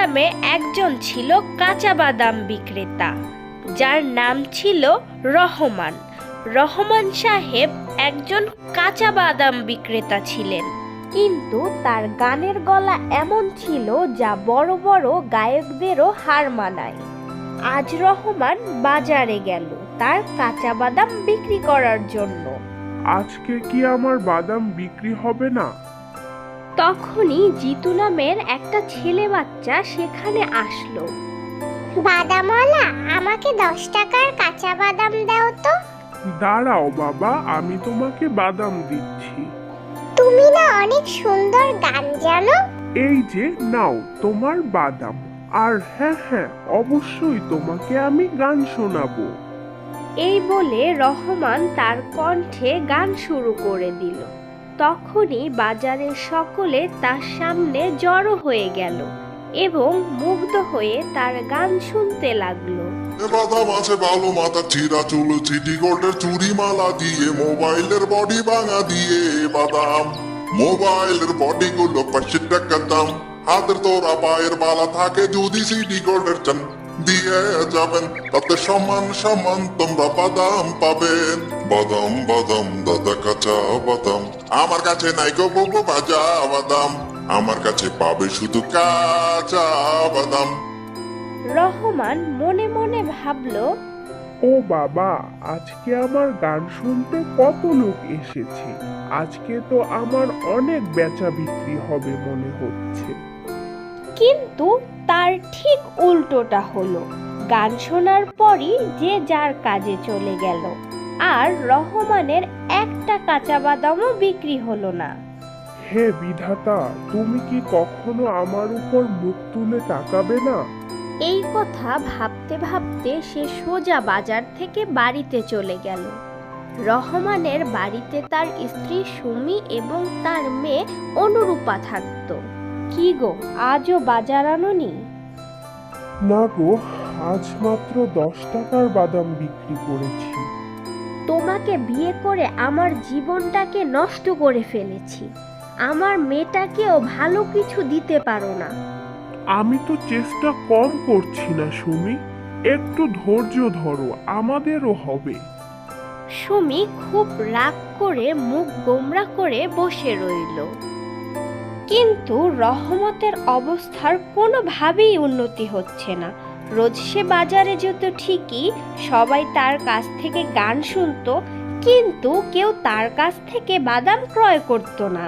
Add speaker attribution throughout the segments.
Speaker 1: গ্রামে একজন ছিল কাঁচা বাদাম বিক্রেতা, যার নাম ছিল রহমান। রহমান সাহেব একজন কাঁচা বাদাম বিক্রেতা ছিলেন, কিন্তু তার গানের গলা এমন ছিল যা বড় বড় গায়কদেরও হার মানায়। আজ রহমান বাজারে গেল তার কাঁচা বাদাম বিক্রি করার জন্য।
Speaker 2: আজকে কি আমার বাদাম বিক্রি হবে না?
Speaker 1: তখনই জিতু নামের একটা ছেলে বাচ্চা সেখানে আসলো।
Speaker 3: বাদামওয়ালা, আমাকে 10 টাকার কাঁচা বাদাম দাও তো।
Speaker 2: দাঁড়াও বাবা, আমি তোমাকে বাদাম দিচ্ছি।
Speaker 3: তুমি না অনেক সুন্দর গান জানো।
Speaker 2: এই যে নাও তোমার বাদাম। আর হ্যাঁ হ্যাঁ, অবশ্যই তোমাকে আমি গান শোনাবো।
Speaker 1: এই বলে রহমান তার কণ্ঠে গান শুরু করে দিল। তখনই বাজারের সকলে তার সামনে জড়ো হয়ে গেল এবং মুগ্ধ হয়ে তার গান শুনতে লাগলো।
Speaker 4: বাদাম আছে ভালো, মাথা চিরা চুল, সিটি গোল্ডের চুরি মালা দিয়ে, মোবাইলের বডি ভাঙা দিয়ে বাদাম। মোবাইলের বডি গুলো 5 টাকা দাম, হাতের তোরা পায়ের বালা থাকে যদি সিটি গোল্ডের চান দিয়ে যাবেন, তাতে সমান সমান তোমরা বাদাম পাবেন। বাদাম বাদাম দাদা কাঁচা বাদাম, আমার কাছে নাই গো বাবু ভাজা বাদাম, আমার কাছে পাবে শুধু কাঁচা বাদাম।
Speaker 1: রহমান মনে মনে ভাবল,
Speaker 2: ও বাবা, আজকে আমার গান শুনতে কত লোক এসেছে। আজকে তো আমার অনেক বেচা বিক্রি হবে মনে হচ্ছে।
Speaker 1: কিন্তু তার ঠিক উল্টোটা হলো। গান শোনার পরই যে যার কাজে চলে গেল, আর রহমানের একটা কাঁচা বাদামও বিক্রি হলো না।
Speaker 2: হে বিধাতা, তুমি কি কখনো আমার উপর মুখ তুলে তাকাবে না?
Speaker 1: এই কথা ভাবতে ভাবতে সে সোজা বাজার থেকে বাড়িতে চলে গেল। রহমানের বাড়িতে তার স্ত্রী সুমি এবং তার মেয়ে অনুরূপা থাকত। কি গো, আজও বাজার আনোনি?
Speaker 2: না গো, আজ মাত্র 10 টাকার বাদাম বিক্রি করেছি।
Speaker 1: তোমাকে বিয়ে করে আমার জীবনটাকে নষ্ট করে ফেলেছি। আমার মেয়েটাকেও ভালো কিছু দিতে পারো না।
Speaker 2: আমি তো চেষ্টা কম করছি না সুমি, একটু ধৈর্য ধরো, আমাদেরও হবে।
Speaker 1: সুমি খুব রাগ করে মুখ গোমড়া করে বসে রইল। কিন্তু রহমতের অবস্থার কোনোভাবেই উন্নতি হচ্ছে না। রোজ সে বাজারে যেত ঠিকই, সবাই তার কাছ থেকে গান শুনতো, কিন্তু কেউ তার কাছ থেকে বাদাম ক্রয় করত না।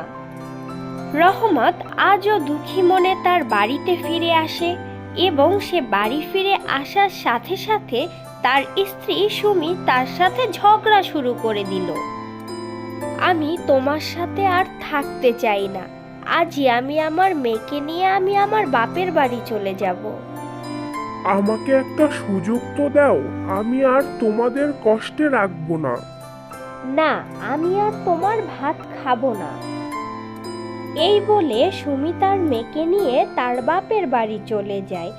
Speaker 1: রহমত আজও দুঃখী মনে তার বাড়িতে ফিরে আসে এবং সে বাড়ি ফিরে আসার সাথে সাথে তার স্ত্রী সুমি তার সাথে ঝগড়া শুরু করে দিল। আমি তোমার সাথে আর থাকতে চাই না। আজই আমি আমার মেয়েকে নিয়ে আমার বাপের বাড়ি চলে যাব।
Speaker 2: আমাকে একটা সুযোগ তো দাও, আমি আর তোমাদের কষ্টে রাখবো না।
Speaker 1: না, আমি আর তোমার ভাত খাবো না। এই বলে সুমি তার মেয়েকে নিয়ে তার বাপের বাড়ি চলে যায়,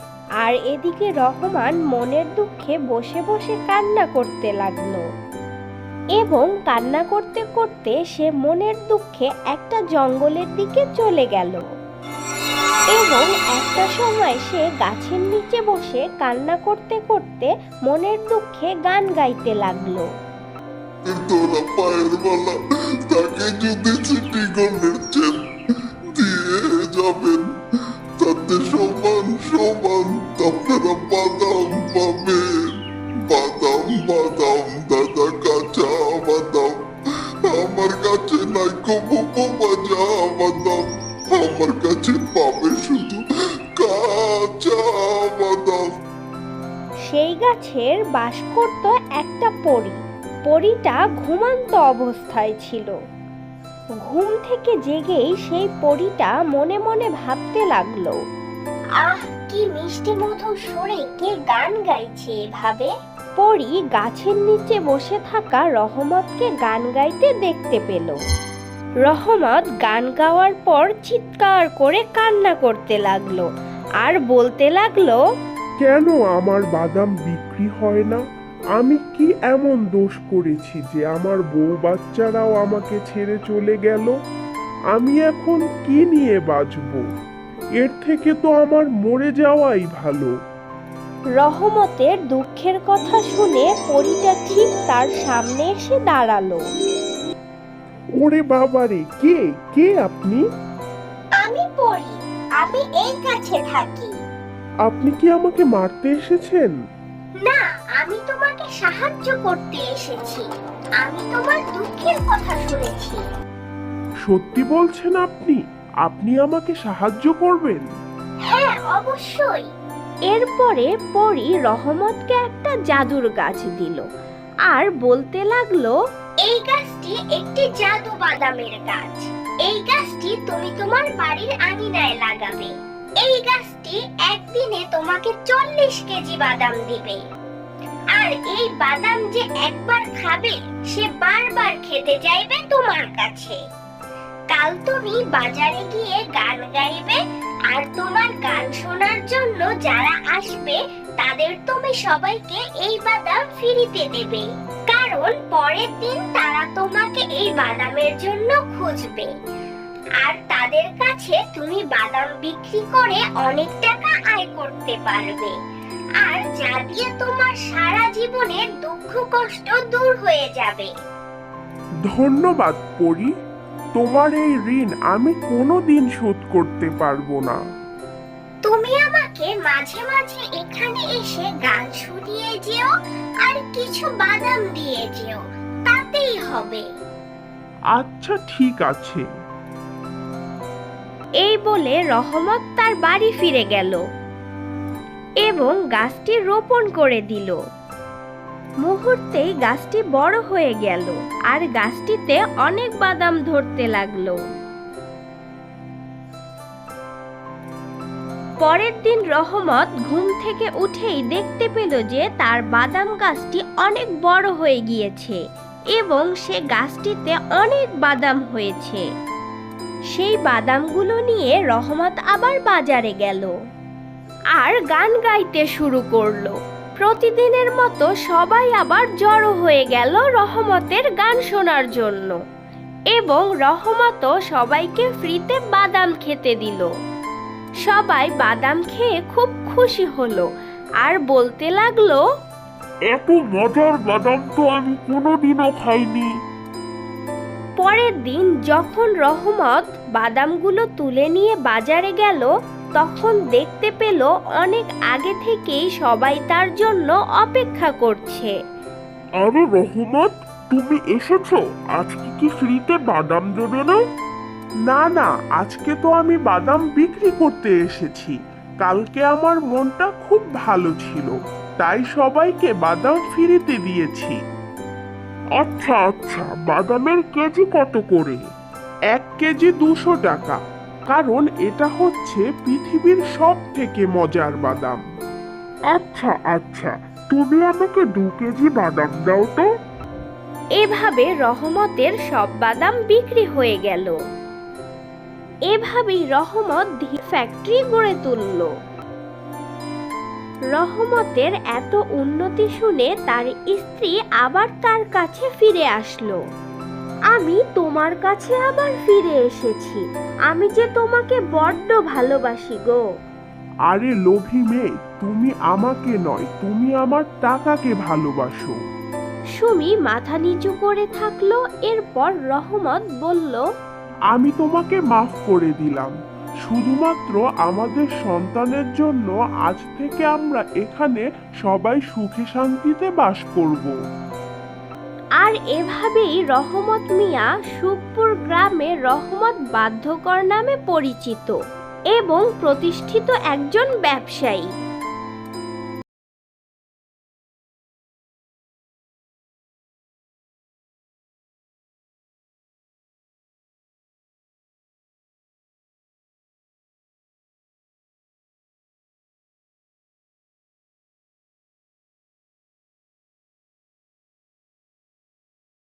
Speaker 1: আর এদিকে রহমান মনের দুঃখে বসে বসে কান্না করতে লাগলো। এবং কান্না করতে করতে সে মনের দুঃখে একটা জঙ্গলের দিকে চলে গেল এবং একটা সময় সে গাছের নিচে বসে কান্না করতে করতে মনের দুঃখে গান গাইতে লাগলো।
Speaker 4: তোরা পায়ের বালা তাকে যদি সিটি গোল্ডের চেন দিয়ে যাবেন, তাতে সমান সমান আপনারা বাদাম পাবেন। বাদাম বাদাম দাদা কাঁচা বাদাম, আমার কাছে নাই কবু ভাজা বাদাম, আমার কাছে পাবে শুধু কাঁচা বাদাম।
Speaker 1: সেই গাছের বাস করত একটা পরী। পরীটা ঘুমান্ত অবস্থায় ছিল। ঘুম থেকে জেগেই সেই পরীটা মনে মনে ভাবতে লাগলো,
Speaker 3: আহ, কি মিষ্টি মধুর সুরে কে গান গাইছে এভাবে।
Speaker 1: পরী গাছের নিচে বসে থাকা রহমতকে গান গাইতে দেখতে পেল। রহমত গান গাওয়ার পর চিৎকার করে কান্না করতে লাগলো আর বলতে লাগলো,
Speaker 2: কেন আমার বাদাম বিক্রি হয় না? আমি কি এমন দোষ করেছি যে আমার বউ বাচ্চারাও আমাকে ছেড়ে চলে গেল? আমি এখন কি নিয়ে বাঁচবো? এর থেকে তো আমার মরে যাওয়াই ভালো।
Speaker 1: রহমতের দুঃখের কথা শুনে পরীটা ঠিক তার সামনে এসে দাঁড়ালো।
Speaker 2: ওরে বাবারে, কে কে আপনি?
Speaker 3: আমি পড়ি, আমি এই কাছে থাকি।
Speaker 2: আপনি কি আমাকে মারতে এসেছেন?
Speaker 3: না, আমি তোমাকে সাহায্য করতে এসেছি। আমি তোমার দুঃখের কথা শুনেছি।
Speaker 2: সত্যি বলছেন আপনি? আপনি আমাকে সাহায্য করবেন?
Speaker 3: হ্যাঁ, অবশ্যই।
Speaker 1: এরপরে পরী রহমতকে একটা জাদুর গাছ দিল আর বলতে লাগলো,
Speaker 3: এই গাছটি একটি জাদু বাদামের গাছ। এই গাছটি তুমি তোমার বাড়ির আঙিনায় লাগাবে। এই গাছটি একদিনে তোমাকে 40 কেজি বাদাম দিবে। আর এই বাদাম যে একবার খাবে সে বারবার খেতে চাইবে তোমার কাছে। কাল তুমি বাজারে গিয়ে গান গাইবে, আর তোমার গান শোনার জন্য যারা আসবে তাদের তুমি সবাইকে এই বাদাম ফ্রিতে দেবে। কারণ পরের দিন তারা তোমাকে এই বাদামের জন্য খুঁজবে, আর তাদের কাছে তুমি বাদাম বিক্রি করে অনেক টাকা আয় করতে পারবে, আর যা দিয়ে তোমার সারা জীবনের দুঃখ কষ্ট দূর হয়ে যাবে।
Speaker 2: ধন্যবাদ পরি, তোমার এই ঋণ আমি কোনোদিন শোধ করতে পারবো না।
Speaker 3: তুমি আমাকে মাঝে মাঝে এখানে এসে গান শুনিয়ে যেও, আর কিছু বাদাম দিয়ে যেও, তাতেই হবে।
Speaker 2: আচ্ছা, ঠিক আছে।
Speaker 1: এই বলে রহমত তার বাড়ি ফিরে গেল এবং গাছটি রোপণ করে দিল। মুহূর্তেই গাছটি বড় হয়ে গেল আর গাছটিতে অনেক বাদাম ধরতে লাগলো। পরের দিন রহমত ঘুম থেকে উঠেই দেখতে পেল যে তার বাদাম গাছটি অনেক বড় হয়ে গিয়েছে এবং সে গাছটিতে অনেক বাদাম হয়েছে। সেই বাদামগুলো নিয়ে রহমত আবার বাজারে গেল আর গান গাইতে শুরু করলো। প্রতিদিনের মতো সবাই আবার জড়ো হয়ে গেল রহমতের গান শোনার জন্য এবং রহমতও সবাইকে ফ্রিতে বাদাম খেতে দিল। সবাই বাদাম খেয়ে খুব খুশি হলো আর বলতে লাগলো,
Speaker 2: এত মজার বাদাম তো আমি কোনোদিনও খাইনি।
Speaker 1: পরের দিন যখন রহমত বাদামগুলো তুলে নিয়ে বাজারে গেল তখন দেখতে পেল অনেক আগে থেকেই সবাই তার জন্য অপেক্ষা করছে।
Speaker 2: আরে রহমত, তুমি এসেছো? আজকে কি ফ্রিতে বাদাম দেবে না? না না, আজকে তো আমি বাদাম বিক্রি করতে এসেছি। কালকে আমার মনটা খুব ভালো ছিল, তাই সবাইকে বাদাম ফ্রিতে দিয়েছি। আচ্ছা আচ্ছা, বাদামের কেজি কত করে? 1 কেজি 200 টাকা, কারণ এটা হচ্ছে পৃথিবীর সব থেকে মজার বাদাম। আচ্ছা আচ্ছা, তুমি আমাকে 2 কেজি বাদাম দাও তো।
Speaker 1: এভাবে রহমতের সব বাদাম বিক্রি হয়ে গেল। এভাবেই রহমত ফ্যাক্টরি গড়ে তুলল। রহমতের এত উন্নতি শুনে তার স্ত্রী আবার তার কাছে ফিরে আসলো। আমি তোমার কাছে আবার ফিরে এসেছি, আমি যে তোমাকে বড্ড ভালোবাসি গো।
Speaker 2: আরে লোভী মেয়ে, তুমি আমাকে নয়, তুমি আমার টাকাকে ভালোবাসো।
Speaker 1: সুমি মাথা নিচু করে থাকলো। এরপর রহমত বলল,
Speaker 2: আমি তোমাকে মাফ করে দিলাম। শুধুমাত্র আমাদের সন্তানের জন্য আজ থেকে আমরা এখানে সবাই সুখে শান্তিতে বাস করব।
Speaker 1: আর এভাবেই রহমত মিয়া সুখপুর গ্রামে রহমত বাধ্যকর নামে পরিচিত এবং প্রতিষ্ঠিত একজন ব্যবসায়ী।